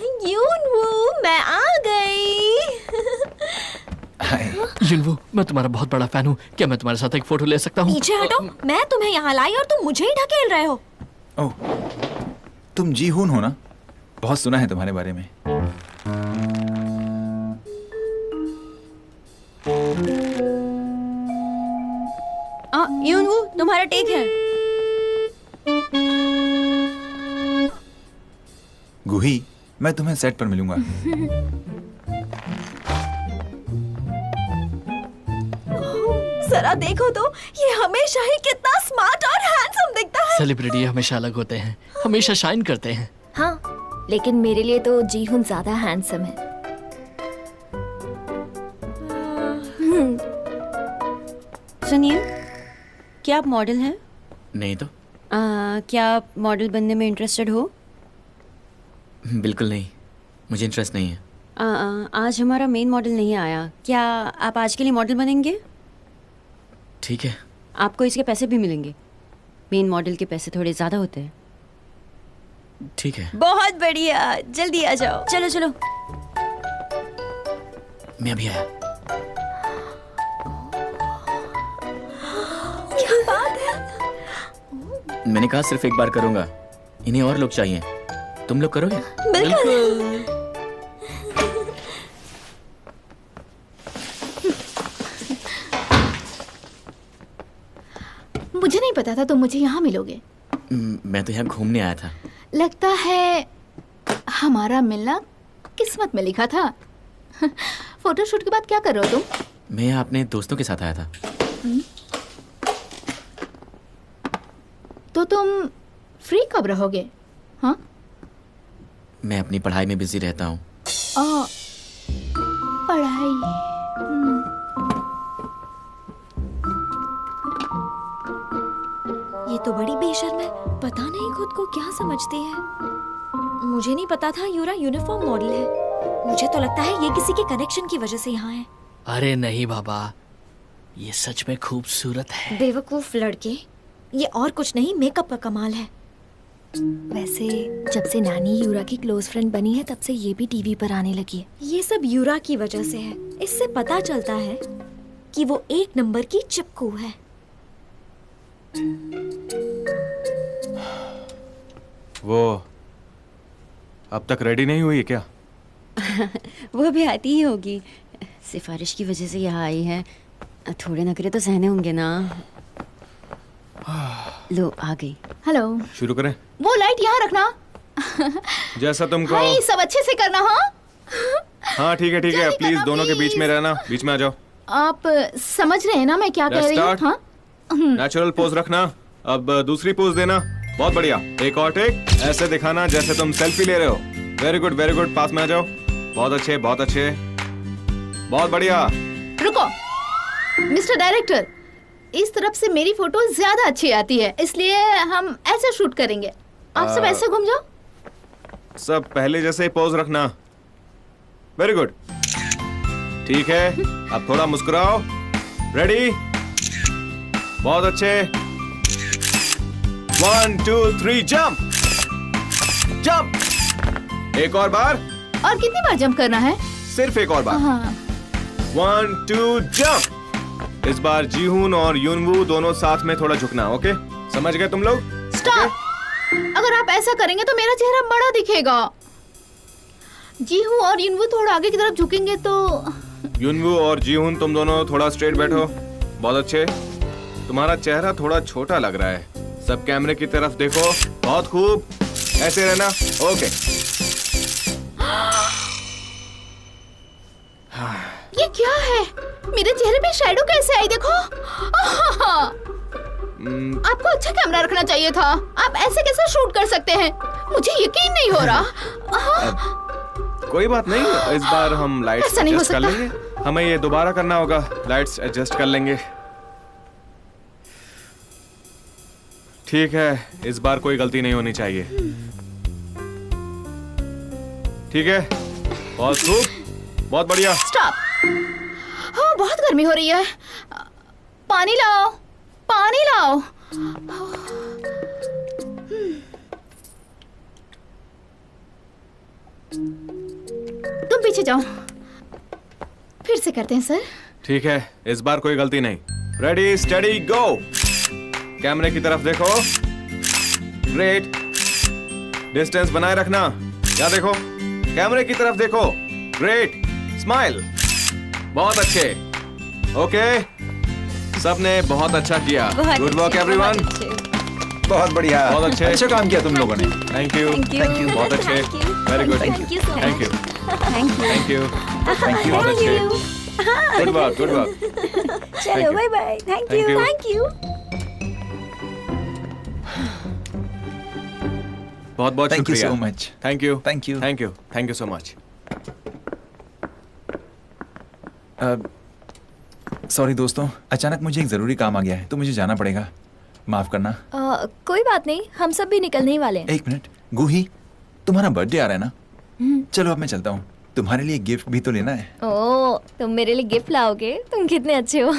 यूनवू, मैं आ गई। युनवू, मैं तुम्हारा बहुत बड़ा फैन हूँ। क्या मैं तुम्हारे साथ एक फोटो ले सकता हूँ? पीछे हटो, मैं तुम्हें यहाँ लाई और तुम मुझे ही ढकेल रहे हो। ओह, तुम जीहून हो ना? बहुत सुना है तुम्हारे बारे में। यूनवू, तुम्हारा टेक है। गुही, मैं तुम्हें सेट पर मिलूंगा। जरा देखो तो, ये हमेशा ही कितना स्मार्ट और हैंडसम दिखता है। सेलिब्रिटी हमेशा अलग होते हैं, हमेशा शाइन करते हैं। हाँ, लेकिन मेरे लिए तो जीहून ज्यादा हैंडसम है। सुनिए, क्या आप मॉडल हैं? नहीं तो। क्या आप मॉडल बनने में इंटरेस्टेड हो? बिल्कुल नहीं, मुझे इंटरेस्ट नहीं है। आज हमारा मेन मॉडल नहीं आया, क्या आप आज के लिए मॉडल बनेंगे? ठीक है। आपको इसके पैसे भी मिलेंगे। मेन मॉडल के पैसे थोड़े ज्यादा होते हैं। ठीक है, बहुत बढ़िया, जल्दी आ जाओ। चलो चलो। मैं अभी आया। क्या बात है? मैंने कहा सिर्फ एक बार करूंगा, इन्हें और लोग चाहिए। तुम लोग करोगे? बिल्कुल। मुझे नहीं पता था तुम मुझे यहाँ मिलोगे। मैं तो यहाँ घूमने आया था। लगता है हमारा मिलना किस्मत में लिखा था। फोटोशूट के बाद क्या कर रहे हो तुम? मैं यहाँ अपने दोस्तों के साथ आया था। तो तुम फ्री कब रहोगे? हाँ? मैं अपनी पढ़ाई में बिजी रहता हूँ। पढ़ाई। ये तो बड़ी बेशर्म है, पता नहीं खुद को क्या समझती है। मुझे नहीं पता था यूरा यूनिफॉर्म मॉडल है। मुझे तो लगता है ये किसी के कनेक्शन की वजह से यहाँ है। अरे नहीं बाबा, ये सच में खूबसूरत है। बेवकूफ लड़के, ये और कुछ नहीं, मेकअप का कमाल है। वैसे जब से नानी यूरा की क्लोज फ्रेंड बनी है तब से ये भी टीवी पर आने लगी है। ये सब यूरा की वजह से है। इससे पता चलता है कि वो एक नंबर की चिपकू है। वो अब तक रेडी नहीं हुई है क्या? वो भी आती ही होगी, सिफारिश की वजह से यहाँ आई है। थोड़े नखरे तो सहने होंगे ना। लो आ गई। हेलो। शुरू करें? वो लाइट यहाँ रखना। जैसा तुम कहो। हाय, सब अच्छे से करना। हाँ हाँ ठीक है ठीक है, प्लीज दोनों के बीच में रहना, बीच में आ जाओ। आप समझ रहे हैं ना मैं क्या कह रही हूँ? हाँ, नेचुरल पोज रखना। अब दूसरी पोज देना। बहुत बढ़िया, एक और टेक। ऐसे दिखाना जैसे तुम सेल्फी ले रहे हो। वेरी गुड वेरी गुड, पास में आ जाओ। बहुत अच्छे बहुत अच्छे, बहुत बढ़िया। रुको मिस्टर डायरेक्टर, इस तरफ से मेरी फोटो ज्यादा अच्छी आती है, इसलिए हम ऐसे शूट करेंगे। आप सब ऐसे घूम जाओ। सब पहले जैसे ही पोज रखना। वेरी गुड, ठीक है। अब थोड़ा मुस्कुराओ। रेडी? बहुत अच्छे। 1 2 3 जंप जंप। एक और बार। और कितनी बार जंप करना है? सिर्फ एक और बार। हाँ। 1 2 जंप। इस बार जीहून और यूनवू दोनों साथ में थोड़ा झुकना। ओके, समझ गए तुम लोग? स्टॉप। अगर आप ऐसा करेंगे तो मेरा चेहरा बड़ा दिखेगा। जीहू और यूनवू थोड़ा आगे की तरफ झुकेंगे तो। यूनवू और जीहून तुम दोनों थोड़ा स्ट्रेट बैठो। बहुत अच्छे। तुम्हारा चेहरा थोड़ा छोटा लग रहा है, सब कैमरे की तरफ देखो। बहुत खूब, ऐसे रहना। ओके। ये क्या है? मेरे चेहरे पे शैडो कैसे आई? देखो। आपको अच्छा कैमरा रखना चाहिए था। आप ऐसे कैसे शूट कर सकते हैं? मुझे यकीन नहीं हो रहा। कोई बात नहीं, इस बार हम लाइट्स एडजस्ट कर लेंगे। हमें ये दोबारा करना होगा, लाइट्स एडजस्ट कर लेंगे। ठीक है, इस बार कोई गलती नहीं होनी चाहिए। ठीक है, बहुत खूब, बहुत बढ़िया। स्टॉप। हाँ, बहुत गर्मी हो रही है। पानी लाओ, पानी लाओ। पीछे जाओ। फिर से करते हैं सर। ठीक है, इस बार कोई गलती नहीं। रेडी स्टडी गो। कैमरे की तरफ देखो। ग्रेट। डिस्टेंस बनाए रखना। यहाँ देखो, कैमरे की तरफ देखो। ग्रेट। स्माइल। बहुत अच्छे। ओके, सबने बहुत अच्छा किया। Good work everyone. बहुत बढ़िया, बहुत अच्छे। अच्छा काम किया तुम लोगों ने। Thank you. बहुत अच्छे। Very good. Thank you so thank you. Thank you. Thank you. Thank you. बहुत अच्छे। Good work, good work. चलो bye bye. Thank Thank you you. Thank you. बहुत बहुत Thank you शुक्रिया। so much. Thank you. Thank you. Thank you. Thank you so much. Sorry दोस्तों, अचानक मुझे एक जरूरी काम आ गया है तो मुझे जाना पड़ेगा, माफ करना। कोई बात नहीं, हम सब भी निकलने ही वाले हैं। एक मिनट, गुही, तुम्हारा बर्थडे आ रहा है ना? चलो अब मैं चलता हूँ, तुम्हारे लिए गिफ्ट भी तो लेना है। ओ, तुम मेरे लिए गिफ्ट लाओगे? तुम कितने अच्छे हो।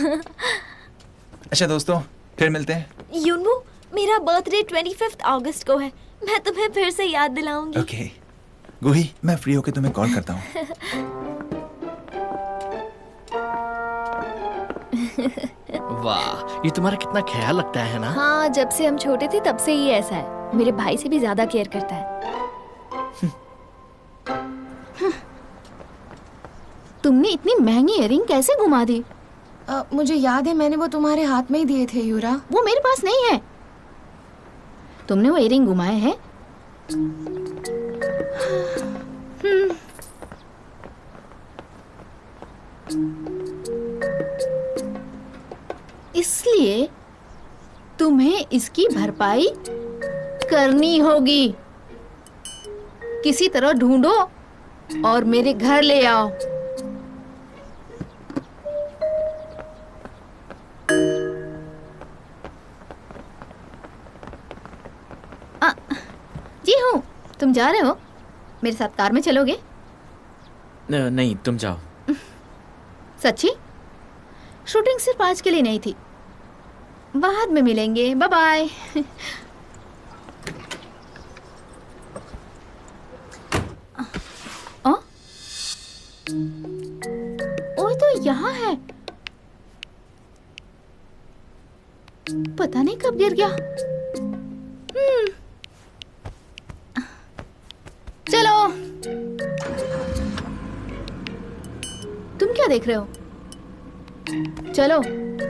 अच्छा दोस्तों, फिर मिलते हैं। यूनू, मेरा बर्थडे 25 अगस्त को है। मैं तुम्हें फिर से याद दिलाऊंगी। ओके गुही, मैं फ्री होके तुम्हें कॉल करता हूँ। वाह, ये तुम्हारा कितना ख्याल रखता है ना। हाँ, जब से हम छोटे थे तब से ही ऐसा है। मेरे भाई से भी ज्यादा केयर करता है। तुमने इतनी महंगी इयरिंग कैसे घुमा दी? मुझे याद है, मैंने वो तुम्हारे हाथ में ही दिए थे यूरा। वो मेरे पास नहीं है। तुमने वो इयरिंग घुमाए हैं? इसलिए तुम्हें इसकी भरपाई करनी होगी। किसी तरह ढूंढो और मेरे घर ले आओ। जी हूँ। तुम जा रहे हो? मेरे साथ कार में चलोगे? नहीं, तुम जाओ। सच्ची? शूटिंग सिर्फ आज के लिए नहीं थी। बाद में मिलेंगे। Bye bye. ओए, तो यहाँ है। पता नहीं कब गिर गया। चलो। तुम क्या देख रहे हो? चलो।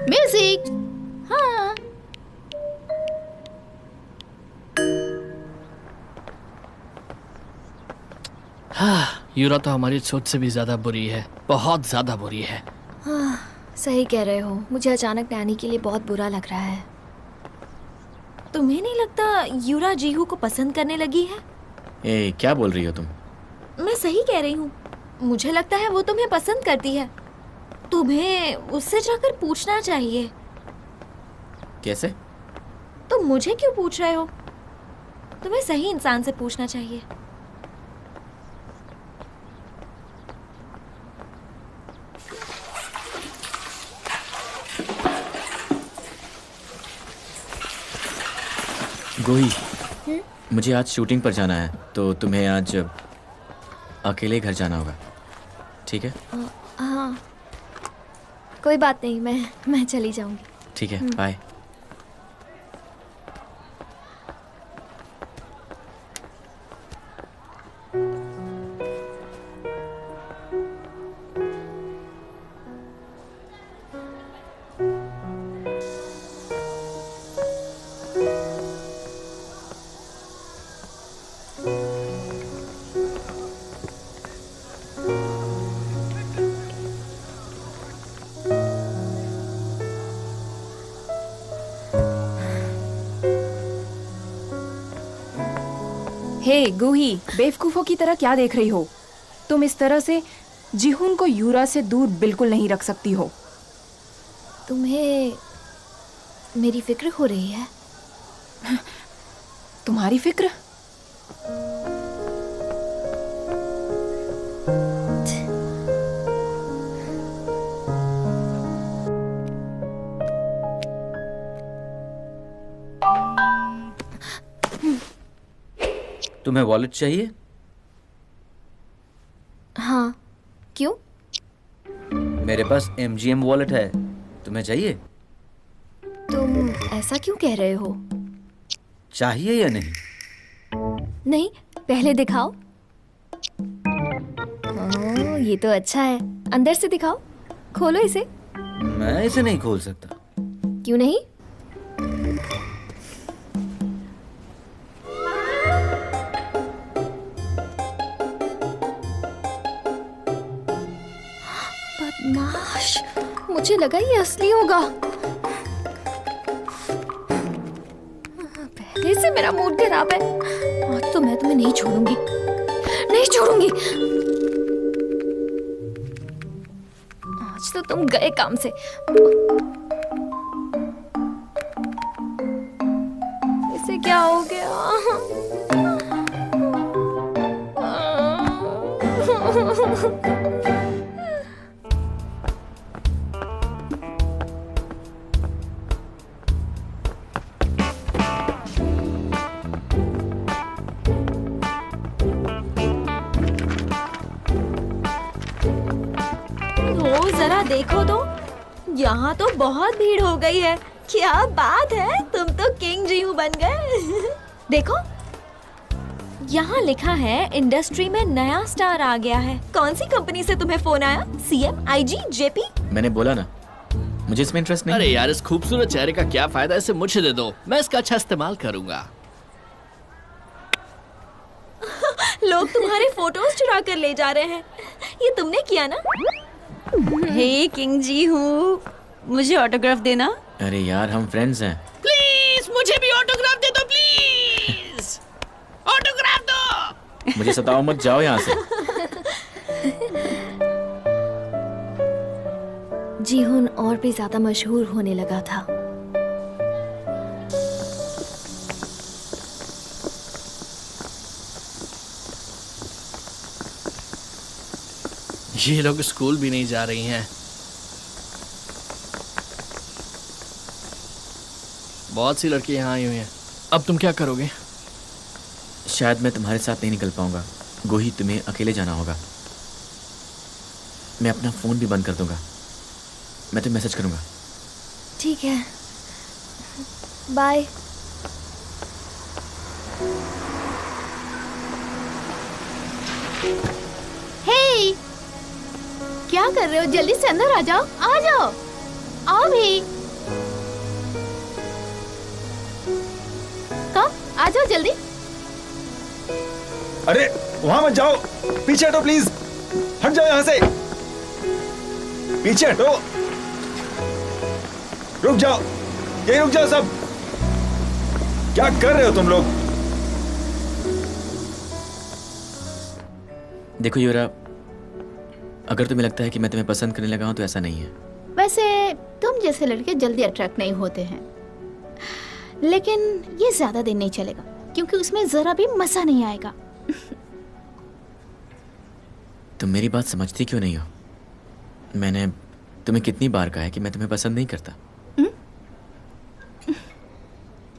म्यूजिक। हाँ। हाँ, यूरा तो हमारी सोच से भी ज्यादा बुरी है, बहुत ज्यादा बुरी है। हाँ, सही कह रहे हो। मुझे अचानक नैनी के लिए बहुत बुरा लग रहा है। तुम्हें नहीं लगता यूरा जीहू को पसंद करने लगी है? क्या बोल रही हो तुम? मैं सही कह रही हूँ। मुझे लगता है वो तुम्हें पसंद करती है। तुम्हें उससे जाकर पूछना चाहिए। कैसे? तुम मुझे क्यों पूछ रहे हो? तुम्हें सही इंसान से पूछना चाहिए। गोही, मुझे आज शूटिंग पर जाना है तो तुम्हें आज अकेले घर जाना होगा, ठीक है? हाँ, कोई बात नहीं, मैं चली जाऊंगी। ठीक है, बाय। हे गुही, बेवकूफों की तरह क्या देख रही हो? तुम इस तरह से जिहुन को यूरा से दूर बिल्कुल नहीं रख सकती हो। तुम्हें मेरी फिक्र हो रही है? तुम्हारी फिक्र? तुम्हें वॉलेट चाहिए? हाँ, क्यों? मेरे पास MGM वॉलेट है, तुम्हें चाहिए? तुम ऐसा क्यों कह रहे हो? चाहिए या नहीं? नहीं, पहले दिखाओ। ओह, ये तो अच्छा है। अंदर से दिखाओ, खोलो इसे। मैं इसे नहीं खोल सकता। क्यों नहीं? बदमाश, मुझे लगा ये असली होगा। पहले से मेरा मूड खराब है। आज तो मैं तुम्हें नहीं छोड़ूंगी, नहीं छोड़ूंगी। आज तो तुम गए काम से। इसे क्या हो गया? जरा देखो तो, यहाँ तो बहुत भीड़ हो गई है। क्या बात है, तुम तो किंग जीहू बन गए। देखो, यहाँ लिखा है इंडस्ट्री में नया स्टार आ गया है। कौन सी कंपनी से तुम्हें फोन आया? CM, IG, JP? मैंने बोला ना, मुझे इसमें इंटरेस्ट नहीं। अरे यार, इस खूबसूरत चेहरे का क्या फायदा, इसे मुझे दे दो, मैं इसका अच्छा इस्तेमाल करूंगा। लोग तुम्हारे फोटोज चुरा कर ले जा रहे हैं। ये तुमने किया ना? हे किंग जीहू, मुझे ऑटोग्राफ देना। अरे यार, हम फ्रेंड्स हैं। प्लीज मुझे भी ऑटोग्राफ दे दो, प्लीज ऑटोग्राफ दो। मुझे सताओ मत, जाओ यहाँ से। जीहुन और भी ज्यादा मशहूर होने लगा था। ये लोग स्कूल भी नहीं जा रही हैं। बहुत सी लड़कियां यहाँ आई हुई हैं। अब तुम क्या करोगे? शायद मैं तुम्हारे साथ नहीं निकल पाऊंगा। गोही, तुम्हें अकेले जाना होगा। मैं अपना फोन भी बंद कर दूंगा। मैं तुम्हें मैसेज करूंगा। ठीक है, बाय। हे, क्या कर रहे हो? जल्दी से अंदर आ जाओ, आ जाओ, आओ भी। कम, आ जाओ जल्दी। अरे वहां मत जाओ, पीछे हटो प्लीज, हट जाओ यहां से, पीछे हटो, रुक जाओ, यही रुक जाओ सब। क्या कर रहे हो तुम लोग? देखो युरा, अगर तुम्हें लगता है कि मैं तुम्हें पसंद करने लगा हूं तो ऐसा नहीं है। वैसे तुम जैसे लड़के जल्दी अट्रैक्ट नहीं होते हैं, लेकिन ये ज्यादा दिन नहीं चलेगा, क्योंकि उसमें जरा भी मजा नहीं आएगा। तुम मेरी बात समझती क्यों नहीं हो? मैंने तुम्हें कितनी बार कहा है कि मैं तुम्हें पसंद नहीं करता।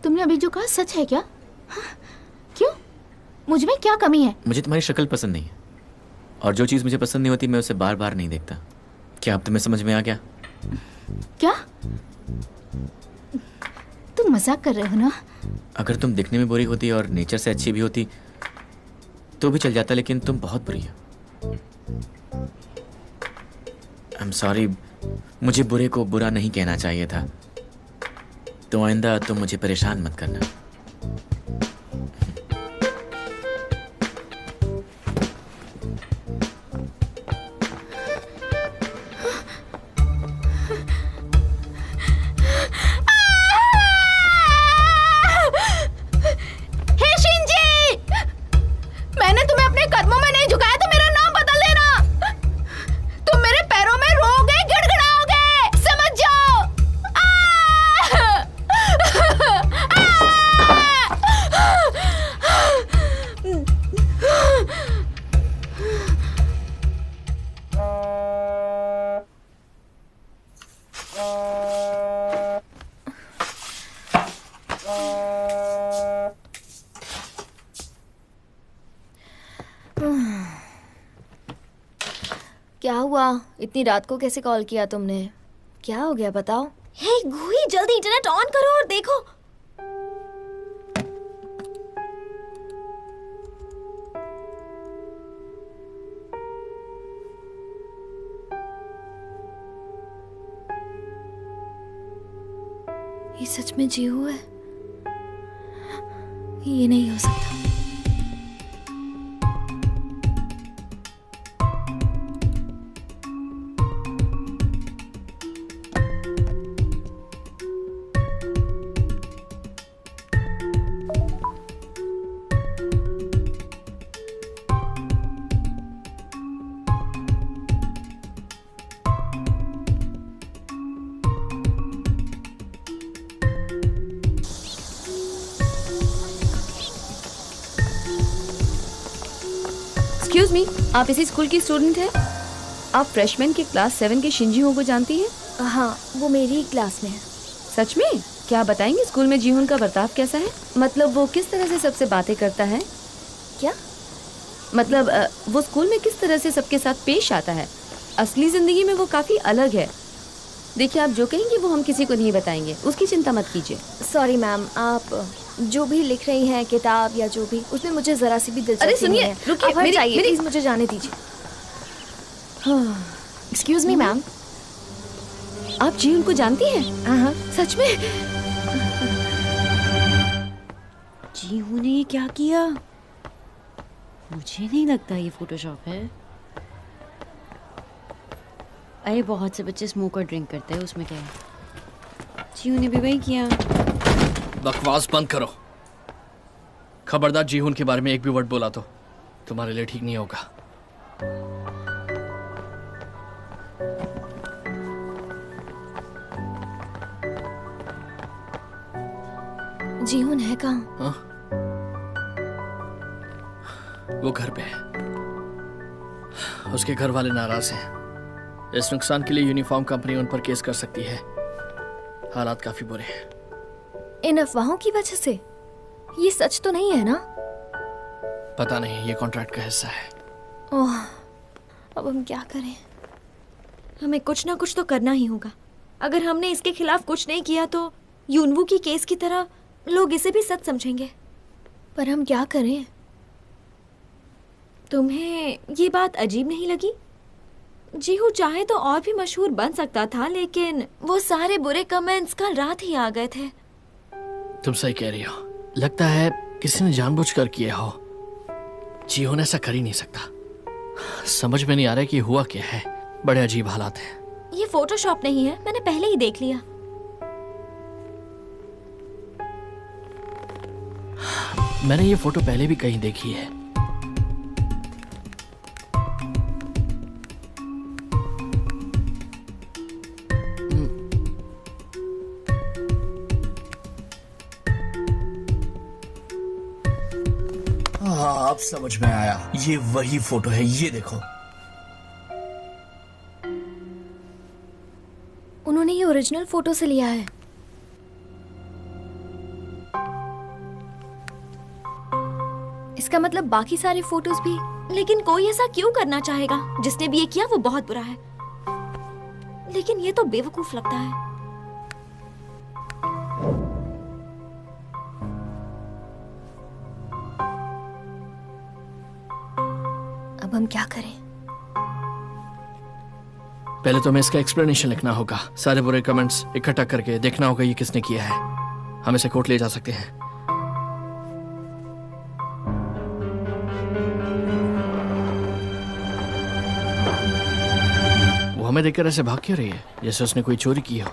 तुमने अभी जो कहा सच है क्या? क्यों? मुझ में क्या कमी है? मुझे तुम्हारी शक्ल पसंद नहीं है, और जो चीज़ मुझे पसंद नहीं होती मैं उसे बार बार नहीं देखता। क्या अब तुम्हें समझ में आ गया? क्या? तुम मजाक कर रहे हो ना? अगर तुम दिखने में बुरी होती और नेचर से अच्छी भी होती तो भी चल जाता, लेकिन तुम बहुत बुरी हो। आई एम सॉरी, मुझे बुरे को बुरा नहीं कहना चाहिए था। तो आइंदा तुम मुझे परेशान मत करना। क्या हुआ? इतनी रात को कैसे कॉल किया तुमने? क्या हो गया बताओ? हे गुही, जल्दी इंटरनेट ऑन करो और देखो। ये सच में जीहू है? ये नहीं हो सकता। एक्सक्यूज मी, आप इसी स्कूल की स्टूडेंट हैं? आप फ्रेशमैन के क्लास 7 के शिंजीहो को जानती हैं? हाँ, वो मेरी क्लास में है। सच में? क्या आप बताएंगे स्कूल में जीहुन का बर्ताव कैसा है? मतलब वो किस तरह से सबसे बातें करता है? क्या मतलब वो स्कूल में किस तरह से सबके साथ पेश आता है? असली जिंदगी में वो काफी अलग है। देखिए, आप जो कहेंगे वो हम किसी को नहीं बताएंगे, उसकी चिंता मत कीजिए। सॉरी मैम, आप जो भी लिख रही हैं किताब या जो भी, उसमें मुझे जरा सी भी दिलचस्पी अरे सुनिए, नहीं है। रुकिए, आप हट जाइए, मेरी प्लीज मुझे जाने दीजिए। एक्सक्यूज मी मैम, आप जीहुन को जानती हैं? हाँ। सच में? जीहू ने ये क्या किया? मुझे नहीं लगता ये फोटोशॉप है। अरे बहुत से बच्चे स्मोक और ड्रिंक करते हैं, उसमें क्या है? जीहू ने भी वही किया। बकवास बंद करो। खबरदार जीहुन के बारे में एक भी वर्ड बोला तो तुम्हारे लिए ठीक नहीं होगा। जीहुन है कहाँ? हाँ? वो घर पे है। उसके घर वाले नाराज हैं। इस नुकसान के लिए यूनिफॉर्म कंपनी उन पर केस कर सकती है। हालात काफी बुरे हैं। इन अफवाहों की वजह से? ये सच तो नहीं है ना? पता नहीं, ये कॉन्ट्रैक्ट का हिस्सा है। ओह, अब हम क्या करें? हमें कुछ ना कुछ तो करना ही होगा। अगर हमने इसके खिलाफ कुछ नहीं किया तो यूनवू की केस की तरह लोग इसे भी सच समझेंगे। पर हम क्या करें? तुम्हें ये बात अजीब नहीं लगी? जीहू चाहे तो और भी मशहूर बन सकता था, लेकिन वो सारे बुरे कमेंट्स कल रात ही आ गए थे। तुम सही कह रही हो। लगता है किसी ने जानबूझकर किया हो। जीहुन ऐसा कर ही नहीं सकता। समझ में नहीं आ रहा कि हुआ क्या है। बड़े अजीब हालात हैं। ये फोटोशॉप नहीं है, मैंने पहले ही देख लिया। मैंने ये फोटो पहले भी कहीं देखी है। हाँ, अब समझ में आया। ये वही फोटो है, ये देखो। उन्होंने ये ओरिजिनल फोटो से लिया है। इसका मतलब बाकी सारे फोटोज भी। लेकिन कोई ऐसा क्यों करना चाहेगा? जिसने भी ये किया वो बहुत बुरा है। लेकिन ये तो बेवकूफ लगता है। अब हम क्या करें? पहले तो हमें इसका एक्सप्लेनेशन लिखना होगा। सारे बुरे कमेंट्स इकट्ठा करके देखना होगा ये किसने किया है। हम इसे कोर्ट ले जा सकते हैं। वो हमें देखकर ऐसे भाग क्यों रही है, जैसे उसने कोई चोरी की हो।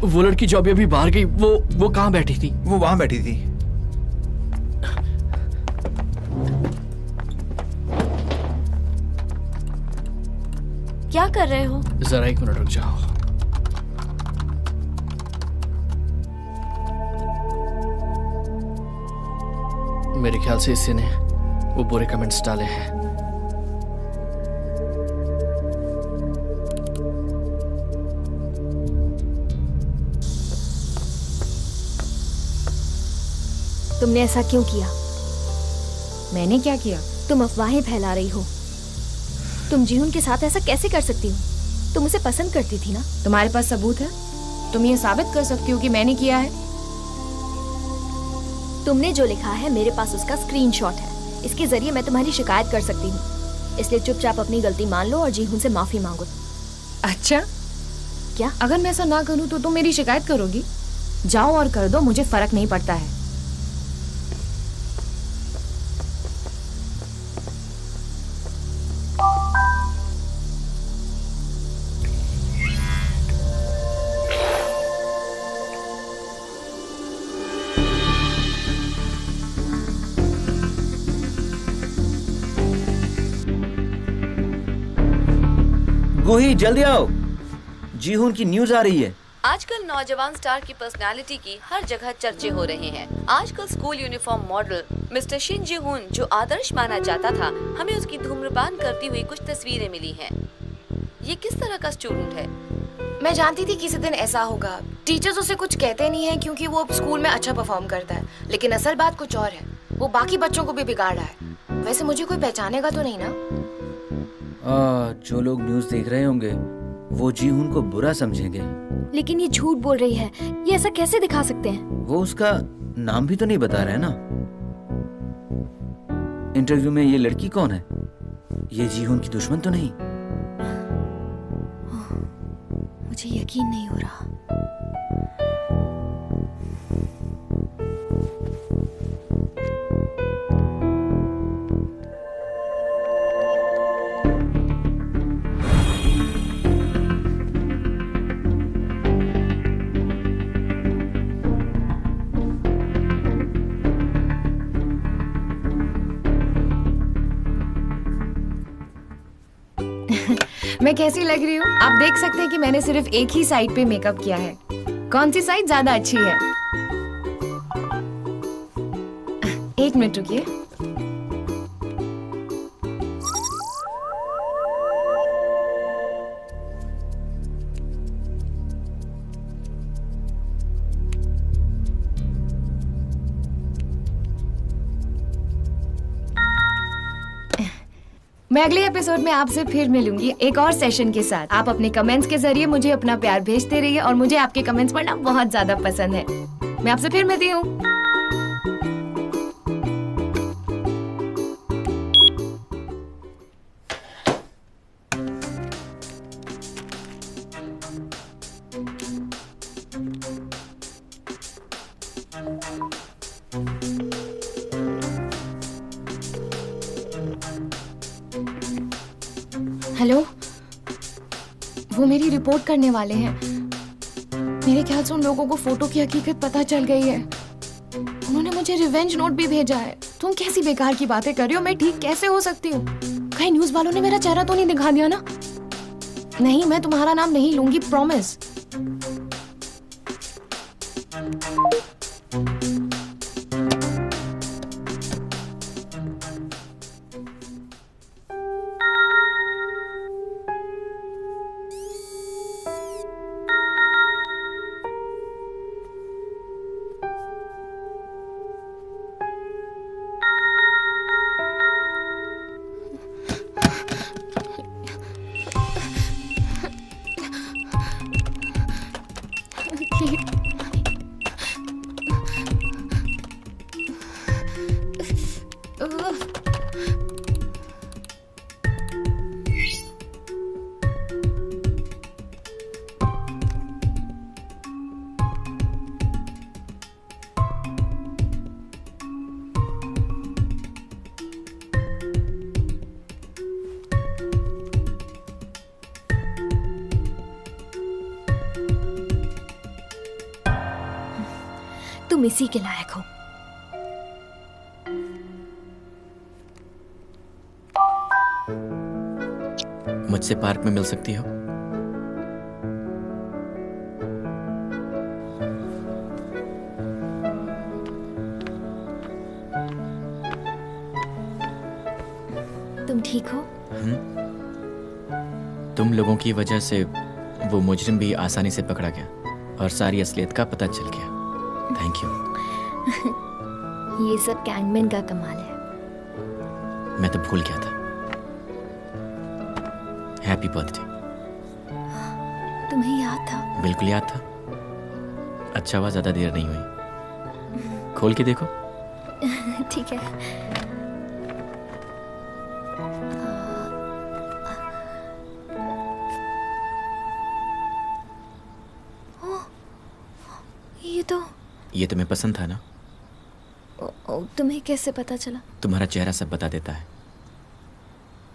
वो लड़की जो अभी बाहर गई, वो कहाँ बैठी थी? वो वहां बैठी थी। क्या कर रहे हो? जरा एक मिनट रुक जाओ। मेरे ख्याल से इसी ने वो बुरे कमेंट्स डाले हैं। तुमने ऐसा क्यों किया? मैंने क्या किया? तुम अफवाहें फैला रही हो। तुम जीहुन के साथ ऐसा कैसे कर सकती हो? तुम उसे पसंद करती थी ना? तुम्हारे पास सबूत है? तुम ये साबित कर सकती हो कि मैंने किया है? तुमने जो लिखा है मेरे पास उसका स्क्रीनशॉट है। इसके जरिए मैं तुम्हारी शिकायत कर सकती हूँ। इसलिए चुपचाप अपनी गलती मान लो और जीहुन से माफी मांगो। अच्छा, क्या? अगर मैं ऐसा ना करूँ तो तुम मेरी शिकायत करोगी? जाओ और कर दो, मुझे फर्क नहीं पड़ता है। गोही जल्दी आओ, जीहुन की न्यूज आ रही है। आजकल नौजवान स्टार की पर्सनालिटी की हर जगह चर्चे हो रहे हैं। आजकल school uniform model mister Shin Jihoon, जो आदर्श माना जाता था, हमें उसकी धूम्रपान करती हुई कुछ तस्वीरें मिली हैं। ये किस तरह का स्टूडेंट है? मैं जानती थी किसी दिन ऐसा होगा। टीचर्स उसे कुछ कहते नहीं हैं क्योंकि वो स्कूल में अच्छा परफॉर्म करता है, लेकिन असल बात कुछ और है। वो बाकी बच्चों को भी बिगाड़ रहा है। वैसे मुझे कोई पहचानेगा तो नहीं ना? जो लोग न्यूज देख रहे होंगे वो जीहुन को बुरा समझेंगे। लेकिन ये झूठ बोल रही है। ये ऐसा कैसे दिखा सकते हैं? वो उसका नाम भी तो नहीं बता रहा है ना। इंटरव्यू में ये लड़की कौन है? ये जीहुन की दुश्मन तो नहीं? मुझे यकीन नहीं हो रहा। मैं कैसी लग रही हूँ? आप देख सकते हैं कि मैंने सिर्फ एक ही साइड पे मेकअप किया है। कौन सी साइड ज्यादा अच्छी है? एक मिनट रुकिए। मैं अगले एपिसोड में आपसे फिर मिलूंगी एक और सेशन के साथ। आप अपने कमेंट्स के जरिए मुझे अपना प्यार भेजते रहिए और मुझे आपके कमेंट्स पढ़ना बहुत ज्यादा पसंद है। मैं आपसे फिर मिलती हूँ। हेलो, वो मेरी रिपोर्ट करने वाले हैं। मेरे ख्याल से उन लोगों को फोटो की हकीकत पता चल गई है। उन्होंने मुझे रिवेंज नोट भी भेजा है। तुम कैसी बेकार की बातें कर रही हो? मैं ठीक कैसे हो सकती हूँ? कहीं न्यूज वालों ने मेरा चेहरा तो नहीं दिखा दिया ना? नहीं, मैं तुम्हारा नाम नहीं लूंगी, प्रॉमिस। तुम इसी के लायक हो। मुझसे पार्क में मिल सकती हो? तुम ठीक हो? तुम लोगों की वजह से वो मुजरिम भी आसानी से पकड़ा गया और सारी असलियत का पता चल गया। Thank you. ये सब कैंगमैन का कमाल है। मैं तो भूल गया था। Happy birthday. तुम्हें याद था? बिल्कुल याद था। अच्छा हुआ ज्यादा देर नहीं हुई। खोल के देखो। ठीक है। ये तुम्हें पसंद था ना? तुम्हें कैसे पता चला? तुम्हारा चेहरा सब बता देता है।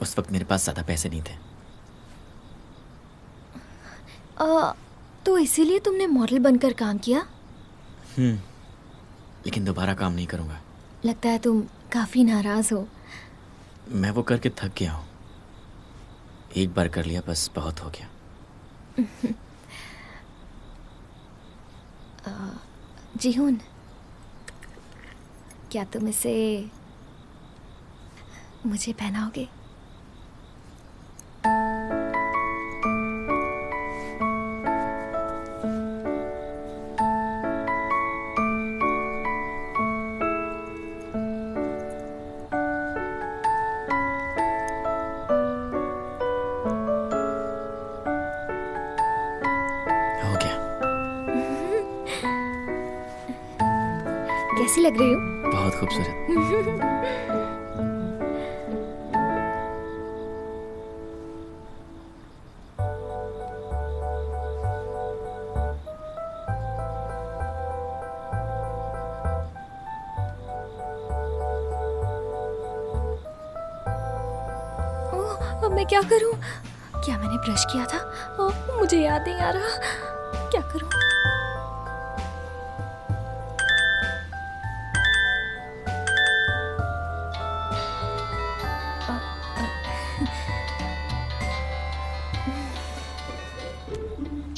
उस वक्त मेरे पास ज्यादा पैसे नहीं थे। तो इसीलिए तुमने मॉडल बनकर काम किया? लेकिन दोबारा काम नहीं करूंगा। लगता है तुम काफी नाराज हो। मैं वो करके थक गया हूँ। एक बार कर लिया बस बहुत हो गया। जीहून, क्या तुम इसे मुझे पहनाओगे? कैसी लग रही हूँ? बहुत खूबसूरत। अब मैं क्या करूँ? क्या मैंने ब्रश किया था? मुझे याद नहीं आ रहा। क्या करूँ?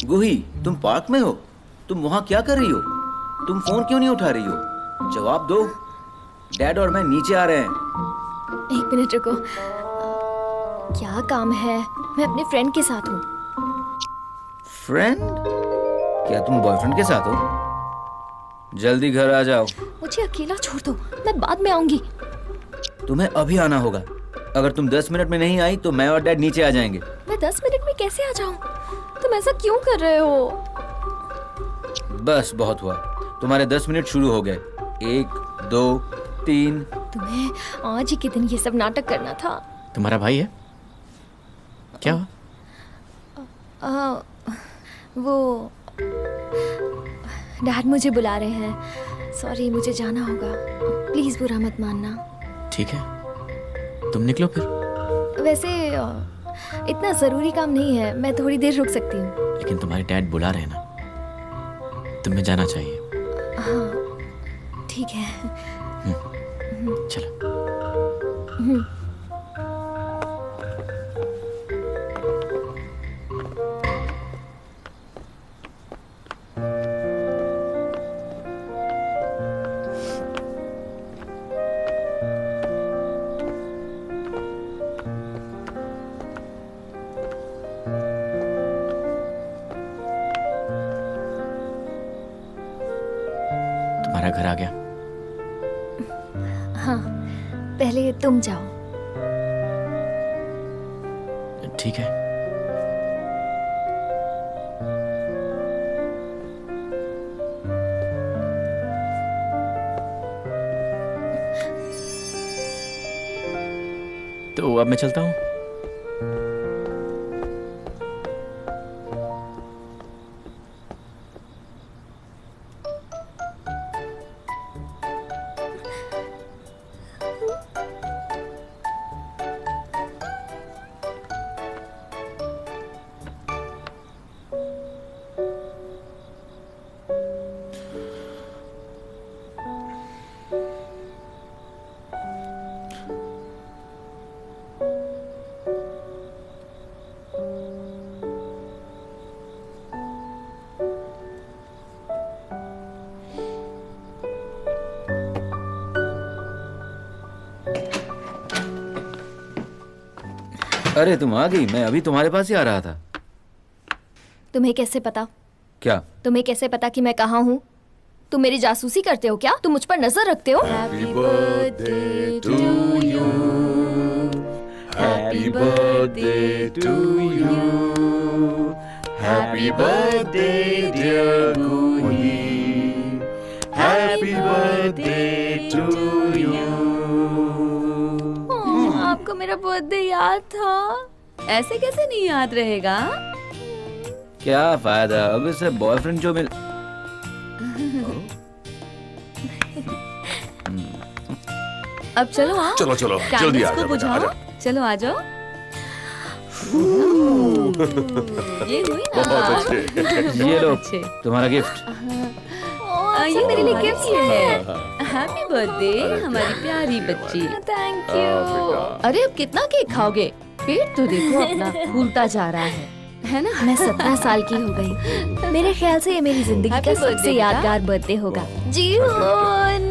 गुही, तुम पार्क में हो? तुम वहां क्या कर रही हो? तुम फोन क्यों नहीं उठा रही हो? जवाब दो। डैड और मैं नीचे आ रहे हैं। एक मिनट रुको। क्या काम है? मैं अपने फ्रेंड के साथ हूँ। फ्रेंड? क्या तुम बॉयफ्रेंड के साथ हो? जल्दी घर आ जाओ। मुझे अकेला छोड़ दो, मैं बाद में आऊंगी। तुम्हें अभी आना होगा। अगर तुम 10 मिनट में नहीं आई तो मैं और डैड नीचे आ जाएंगे। मैं 10 मिनट में कैसे आ जाऊं? तुम ऐसा क्यों कर रहे हो? बस बहुत हुआ। तुम्हारे 10 मिनट शुरू हो गए। 1, 2, 3। तुम्हें आज ही के दिन ये सब नाटक करना था। तुम्हारा भाई है क्या? वो डैड मुझे बुला रहे हैं। सॉरी, मुझे जाना होगा। प्लीज बुरा मत मानना। ठीक है, तुम निकलो फिर। वैसे इतना जरूरी काम नहीं है, मैं थोड़ी देर रुक सकती हूँ। लेकिन तुम्हारे डैड बुला रहे हैं ना, तुम्हें जाना चाहिए। हाँ ठीक है। चलो। तुम्हारा घर आ गया? हाँ, पहले तुम जाओ। ठीक है। तो अब मैं चलता हूँ। अरे तुम आ गई। मैं अभी तुम्हारे पास ही आ रहा था। तुम्हें कैसे पता? क्या? तुम्हें कैसे पता कि मैं कहाँ हूँ? तुम मेरी जासूसी करते हो क्या? तुम मुझ पर नजर रखते हो? Happy birthday to you. Happy birthday to you. Happy birthday dear Queen. Happy birthday to you. आपको मेरा बर्थडे याद था? ऐसे कैसे नहीं याद रहेगा? क्या फायदा, अब इसे बॉयफ्रेंड जो मिल। अब चलो आओ। चलो चलो जल्दी कैंडल्स आ को जाओ बेटा, आ बुझाओ। जाओ। चलो आ जाओ। ये हुई ना? बहुत अच्छे। ये लो अच्छे। तुम्हारा गिफ्ट। ये मेरे लिए गिफ्ट है। हैप्पी बर्थडे हमारी प्यारी बच्ची। थैंक हाँ, यू। अरे अब कितना केक खाओगे? पेट तो देखो अपना फूलता जा रहा है ना? मैं 17 साल की हो गई। मेरे ख्याल से ये मेरी जिंदगी का Happy सबसे birthday, यादगार बर्थडे होगा। जी हो,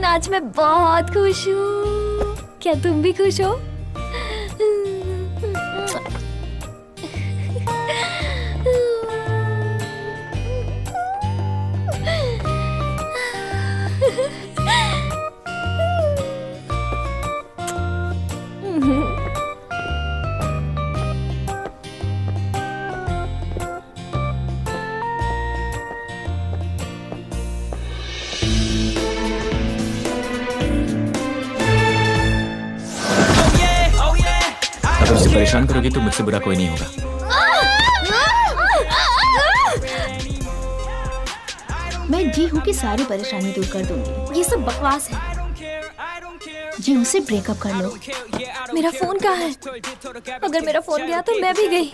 आज मैं बहुत खुश हूँ। क्या तुम भी खुश हो? अगर उसे परेशान करोगी तो मुझसे बुरा कोई नहीं होगा। मैं जी हूँ की सारी परेशानी दूर कर दूंगी। ये सब बकवास है। जी हूँ से ब्रेकअप कर लो। मेरा फोन कहाँ है? अगर मेरा फोन गया तो मैं भी गई।